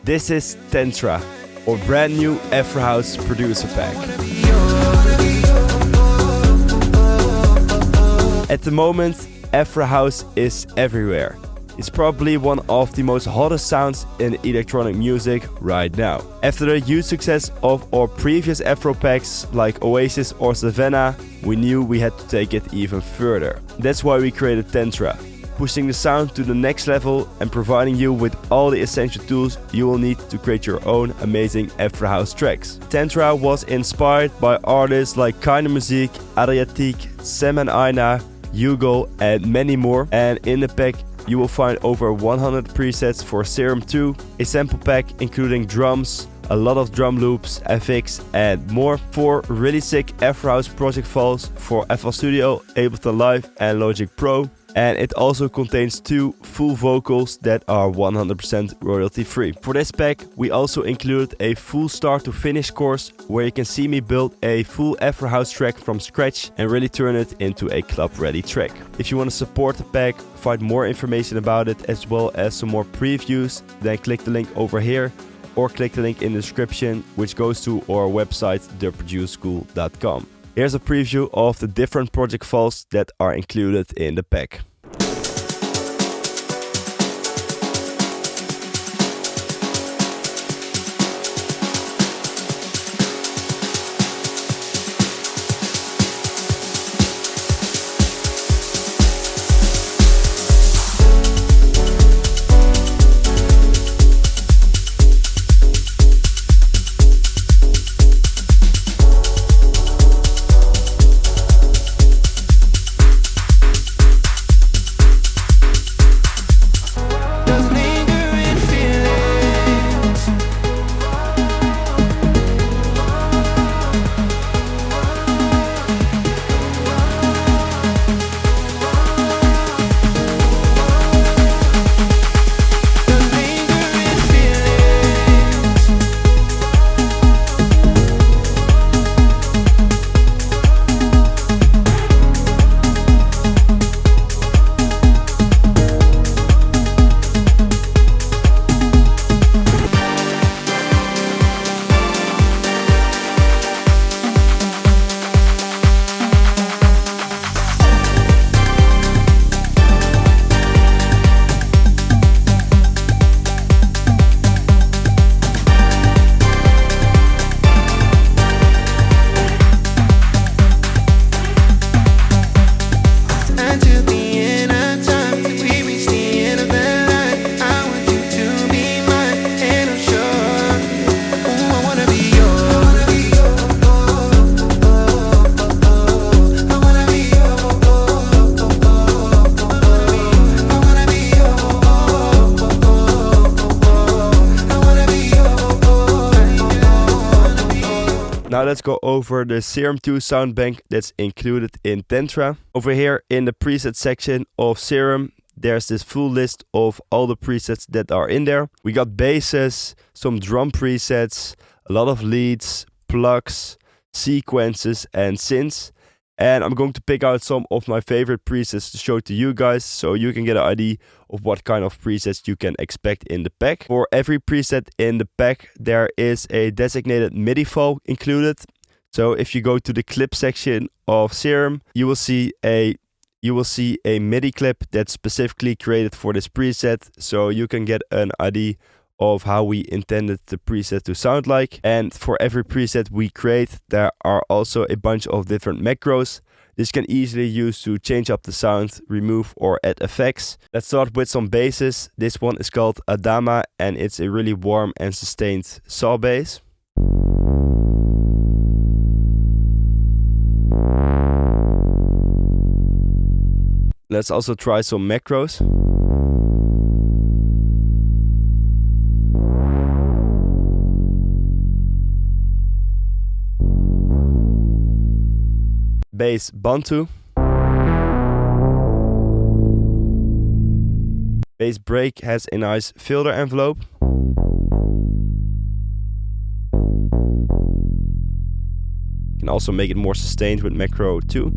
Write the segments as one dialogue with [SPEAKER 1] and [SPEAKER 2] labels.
[SPEAKER 1] This is Tantra, or brand new Afro House producer pack. At the moment, Afro House is everywhere. It's probably one of the most hottest sounds in electronic music right now. After the huge success of our previous Afro packs like Oasis or Savannah, we knew we had to take it even further. That's why we created Tantra, pushing the sound to the next level and providing you with all the essential tools you will need to create your own amazing Afro House tracks. Tantra was inspired by artists like Keinemusik, Adriatique, Samm Ajna, Hugel and many more, and in the pack you will find over 100 presets for Serum 2, a sample pack including drums, a lot of drum loops, FX and more, 4 really sick Afro House project files for FL Studio, Ableton Live and Logic Pro, and it also contains 2 full vocals that are 100% royalty free. For this pack we also included a full start to finish course where you can see me build a full Afro House track from scratch and really turn it into a club ready track. If you want to support the pack, find more information about it as well as some more previews, then click the link over here or click the link in the description which goes to our website theproduceschool.com. Here's a preview of the different project files that are included in the pack. Now let's go over the Serum 2 sound bank that's included in Tantra. Over here in the preset section of Serum, there's this full list of all the presets that are in there. We got basses, some drum presets, a lot of leads, plugs, sequences and synths. And I'm going to pick out some of my favorite presets to show to you guys so you can get an idea of what kind of presets you can expect in the pack. For every preset in the pack there is a designated MIDI file included. So if you go to the clip section of Serum, you will see a MIDI clip that's specifically created for this preset, so you can get an idea of how we intended the preset to sound like. And for every preset we create, there are also a bunch of different macros. This can easily use to change up the sound, remove or add effects. Let's start with some basses. This one is called Adama and it's a really warm and sustained saw bass. Let's also try some macros. Bass Bantu. Bass break has a nice filter envelope. You can also make it more sustained with macro 2.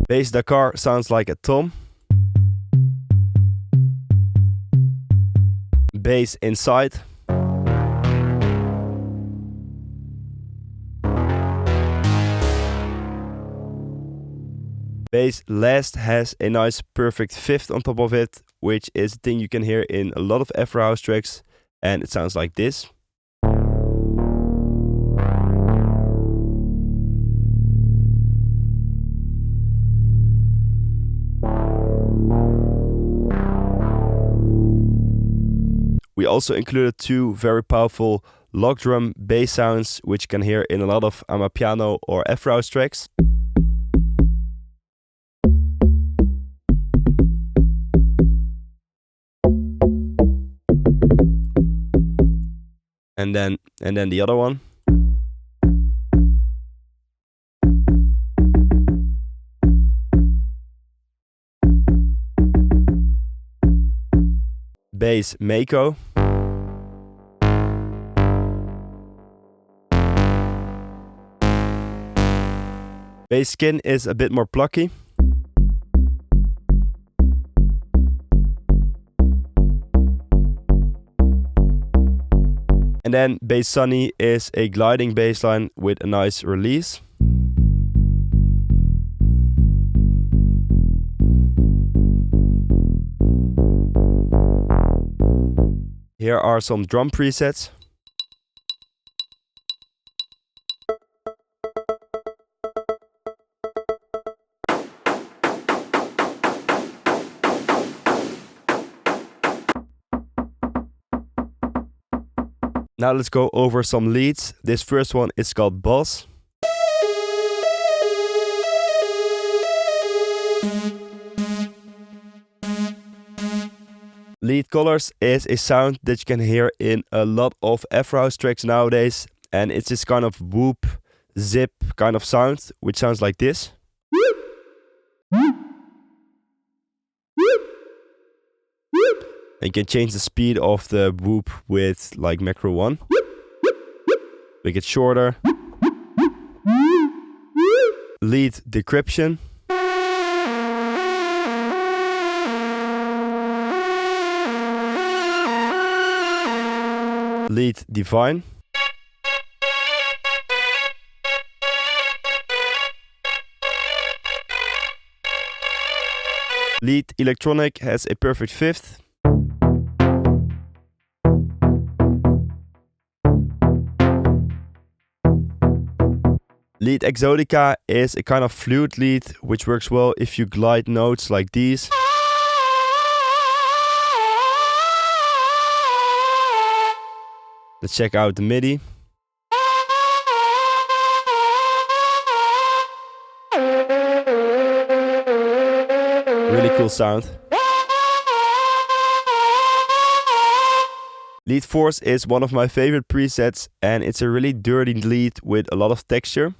[SPEAKER 1] Bass Dakar sounds like a tom. Bass Inside. Bass Last has a nice perfect fifth on top of it, which is a thing you can hear in a lot of Afro House tracks, and it sounds like this. We also included two very powerful log drum bass sounds, which you can hear in a lot of Amapiano or Afro House tracks. And then the other one. Bass Mako. Bass Skin is a bit more plucky. And then Bass Sunny is a gliding bass line with a nice release. Here are some drum presets. Now let's go over some leads. This first one is called Boss. Lead Colors is a sound that you can hear in a lot of Afro House tracks nowadays, and it's this kind of whoop, zip kind of sound, which sounds like this. And you can change the speed of the whoop with like macro 1. Make it shorter. Lead Decryption. Lead Divine. Lead Electronic has a perfect fifth. Lead Exotica is a kind of flute lead which works well if you glide notes like these. Let's check out the MIDI. Really cool sound. Lead Force is one of my favorite presets, and it's a really dirty lead with a lot of texture.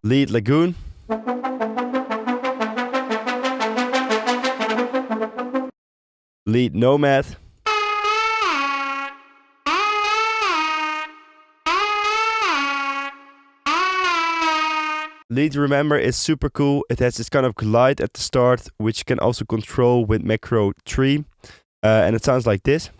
[SPEAKER 1] Lead Lagoon. Lead Nomad. Lead Remember is super cool. It has this kind of glide at the start, which you can also control with macro 3. And it sounds like this.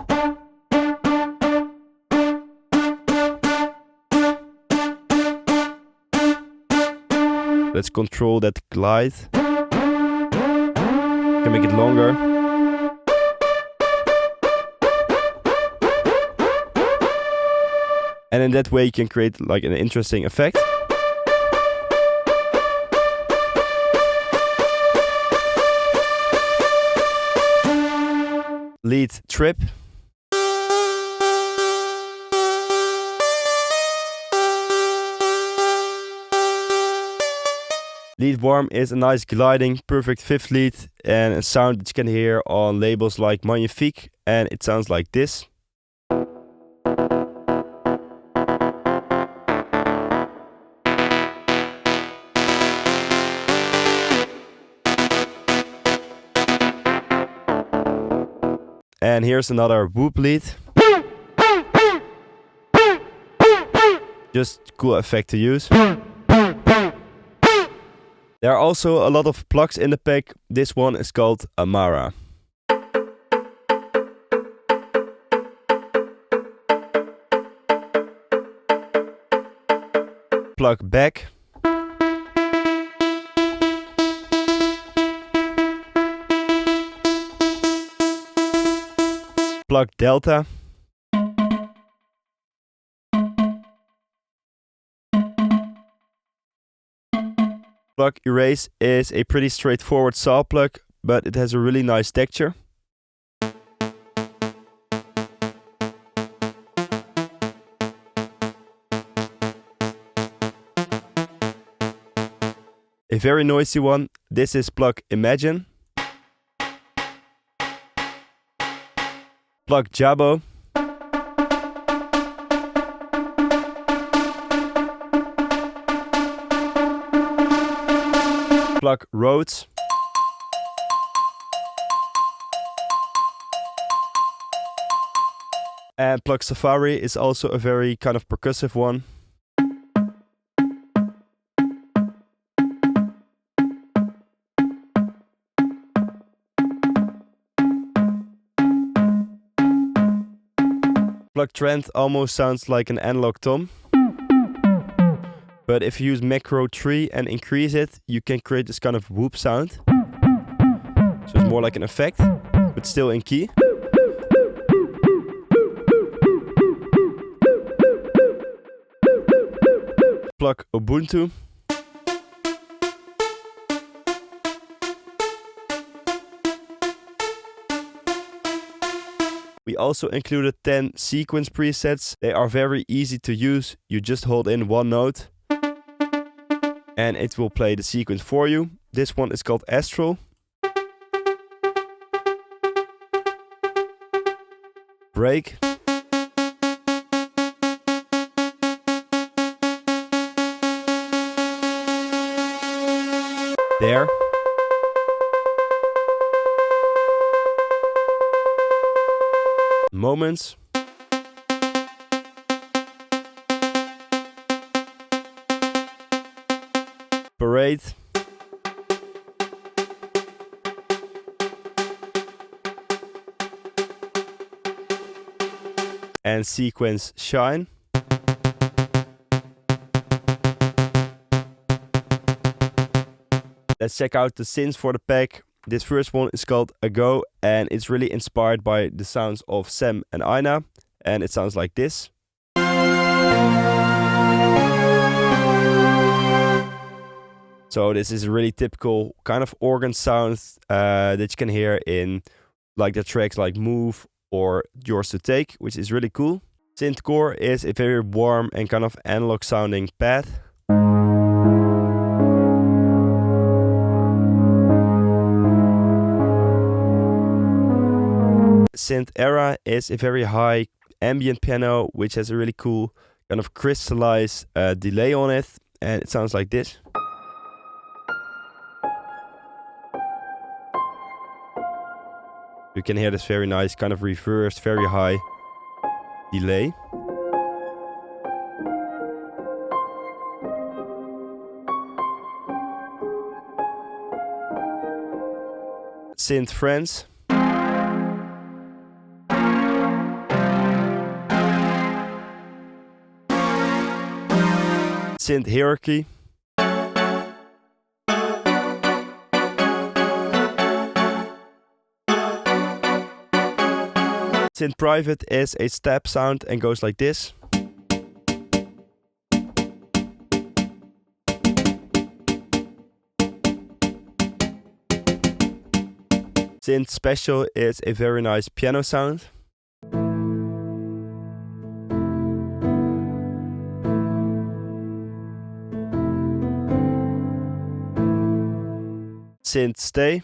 [SPEAKER 1] Let's control that glide. Can make it longer. And in that way you can create like an interesting effect. Lead Trip. Lead Warm is a nice gliding, perfect fifth lead and a sound that you can hear on labels like Magnifique, and it sounds like this. And here's another whoop lead. Just cool effect to use. There are also a lot of plugs in the pack. This one is called Amara. Plug back. Plug delta. Plug erase is a pretty straightforward saw plug, but it has a really nice texture. A very noisy one, this is plug Imagine. Plug Jabo. Plug Rhodes. And plug Safari is also a very kind of percussive one. Plug Trend almost sounds like an analog tom. But if you use macro 3 and increase it, you can create this kind of whoop sound. So it's more like an effect, but still in key. Plug Ubuntu. We also included 10 sequence presets. They are very easy to use. You just hold in one note and it will play the sequence for you. This one is called Astral. Break. There. Moments. Parade. And sequence Shine. Let's check out the synths for the pack. This first one is called Ago and it's really inspired by the sounds of Samm and Ajna, and it sounds like this. So this is a really typical kind of organ sound that you can hear in like the tracks like Move or Yours to Take, which is really cool. Synth core is a very warm and kind of analog sounding pad. Synth Era is a very high ambient piano which has a really cool kind of crystallized delay on it, and it sounds like this. You can hear this very nice kind of reversed, very high delay. Synth Friends. Synth Hierarchy. Synth Private is a step sound and goes like this. Synth Special is a very nice piano sound. Synth Stay.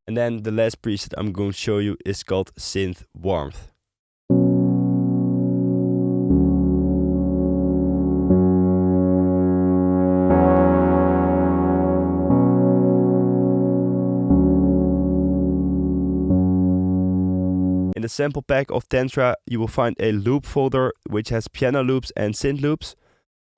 [SPEAKER 1] And then the last preset I'm going to show you is called Synth Warmth. In the sample pack of Tantra, you will find a loop folder which has piano loops and synth loops.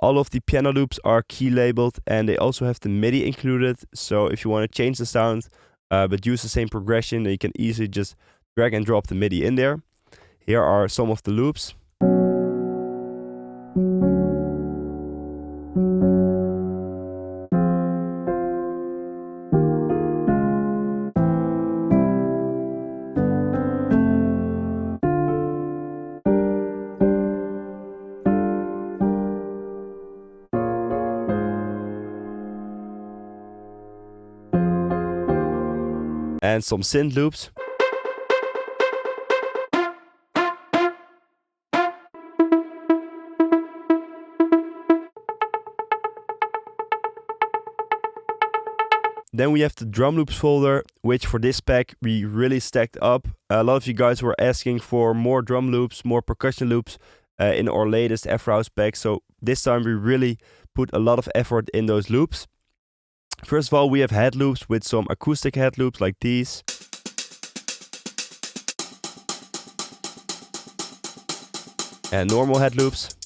[SPEAKER 1] All of the piano loops are key labeled and they also have the MIDI included. So if you want to change the sound but use the same progression, you can easily just drag and drop the MIDI in there. Here are some of the loops. And some synth loops. Then we have the drum loops folder, which for this pack we really stacked up. A lot of you guys were asking for more drum loops, more percussion loops in our latest Afro House pack. So this time we really put a lot of effort in those loops. First of all, we have head loops with some acoustic head loops like these. And normal head loops.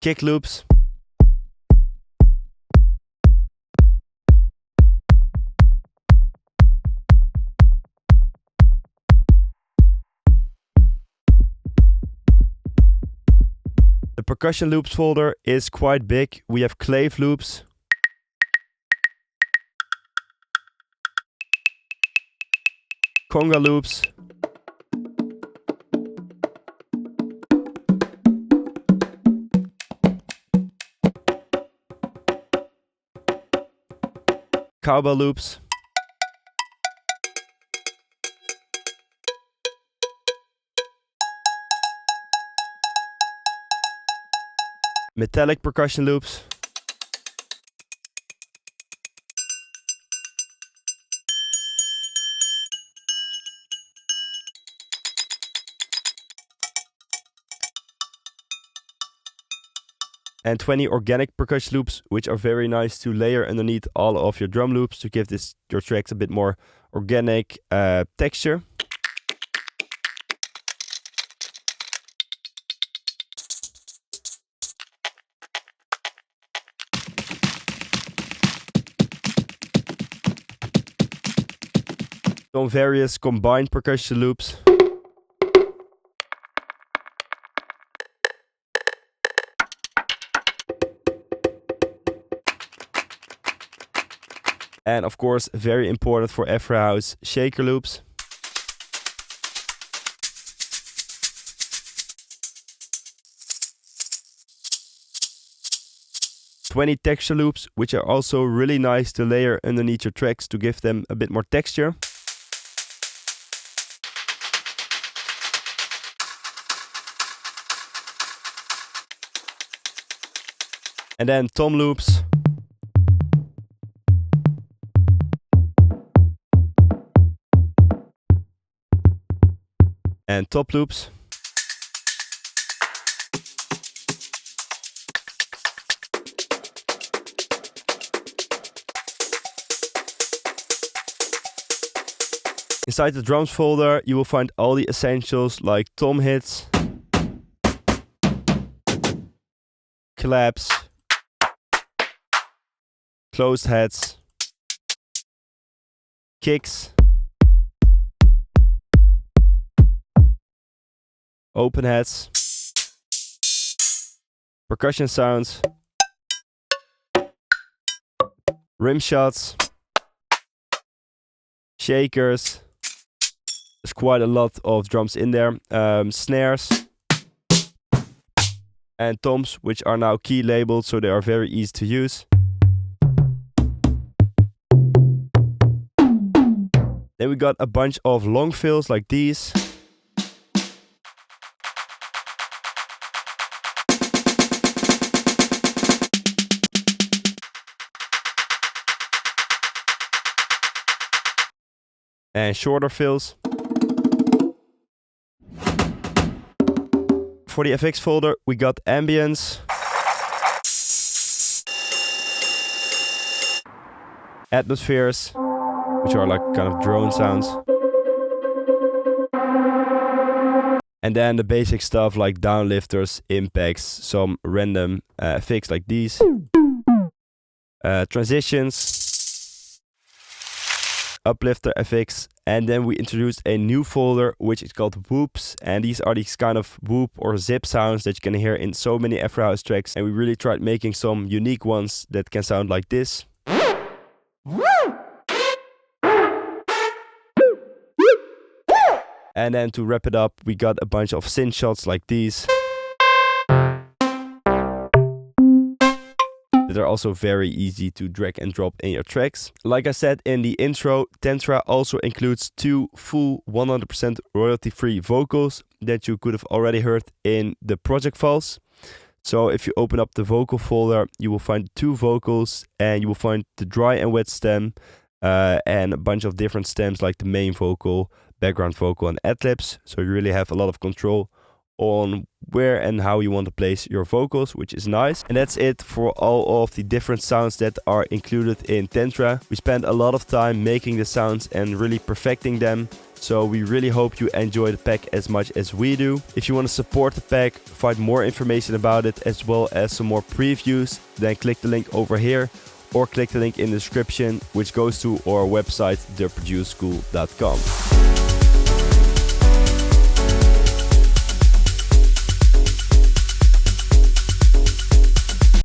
[SPEAKER 1] Kick loops. The percussion loops folder is quite big. We have clave loops. Conga loops. Cowbell loops. Metallic percussion loops. And 20 organic percussion loops, which are very nice to layer underneath all of your drum loops to give your tracks a bit more organic texture. Some various combined percussion loops. And of course, very important for Afro House, shaker loops. "20 texture loops, which are also really nice to layer underneath your tracks to give them a bit more texture. And then tom loops. And top loops. Inside the drums folder, you will find all the essentials like tom hits, claps, closed heads, kicks, open heads, percussion sounds, rim shots, shakers. There's quite a lot of drums in there. Snares and toms, which are now key labeled, so they are very easy to use. Then we got a bunch of long fills like these. And shorter fills. For the FX folder, we got ambience, atmospheres, which are like kind of drone sounds. And then the basic stuff like downlifters, impacts, some random effects like these. Transitions, uplifter effects. And then we introduced a new folder which is called whoops. And these are these kind of whoop or zip sounds that you can hear in so many Afro House tracks. And we really tried making some unique ones that can sound like this. And then to wrap it up, we got a bunch of synth shots like these. That are also very easy to drag and drop in your tracks. Like I said in the intro, Tantra also includes 2 full 100% royalty-free vocals that you could have already heard in the project files. So if you open up the vocal folder, you will find 2 vocals and you will find the dry and wet stem and a bunch of different stems like the main vocal, background vocal and ad-libs. So you really have a lot of control on where and how you want to place your vocals, which is nice. And that's it for all of the different sounds that are included in Tantra. We spent a lot of time making the sounds and really perfecting them. So we really hope you enjoy the pack as much as we do. If you want to support the pack, find more information about it as well as some more previews, then click the link over here or click the link in the description, which goes to our website, theproduceschool.com.